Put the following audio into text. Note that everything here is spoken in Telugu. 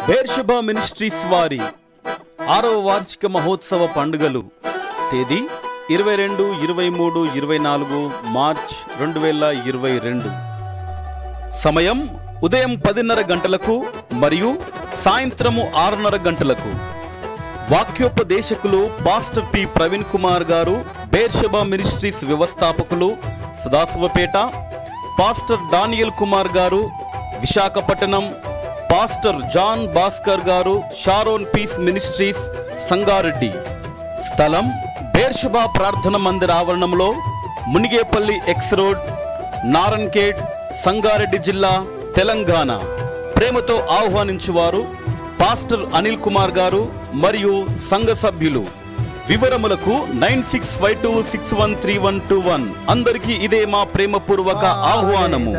బేర్షెబా మినిస్ట్రీస్ వారి 6వ వార్షిక మహోత్సవ పండుగలు తేదీ 22, 23, 24 మార్చ్ 2022. సమయం ఉదయం 10:30 గంటలకు మరియు సాయంత్రము 6:30 గంటలకు. వాక్యోపదేశకులు పాస్టర్ పి ప్రవీణ్ కుమార్ గారు, బేర్షెబా మినిస్ట్రీస్ వ్యవస్థాపకులు, సదాశివపేట. పాస్టర్ డానియల్ కుమార్ గారు, విశాఖపట్నం. పాస్టర్ జాన్ భాస్కర్ గారు, షారోన్ పీస్ మినిస్ట్రీస్, సంగారెడ్డి. స్థలం బేర్షెబా ప్రార్థన మందిర ఆవరణంలో, మునిగేపల్లి ఎక్స్ రోడ్, నారన్ఖేడ్, సంగారెడ్డి జిల్లా, తెలంగాణ. ప్రేమతో ఆహ్వానించువారు పాస్టర్ అనిల్ కుమార్ గారు మరియు సంఘ సభ్యులు. వివరములకు 9652613121. అందరికీ ఇదే మా ప్రేమపూర్వక ఆహ్వానము.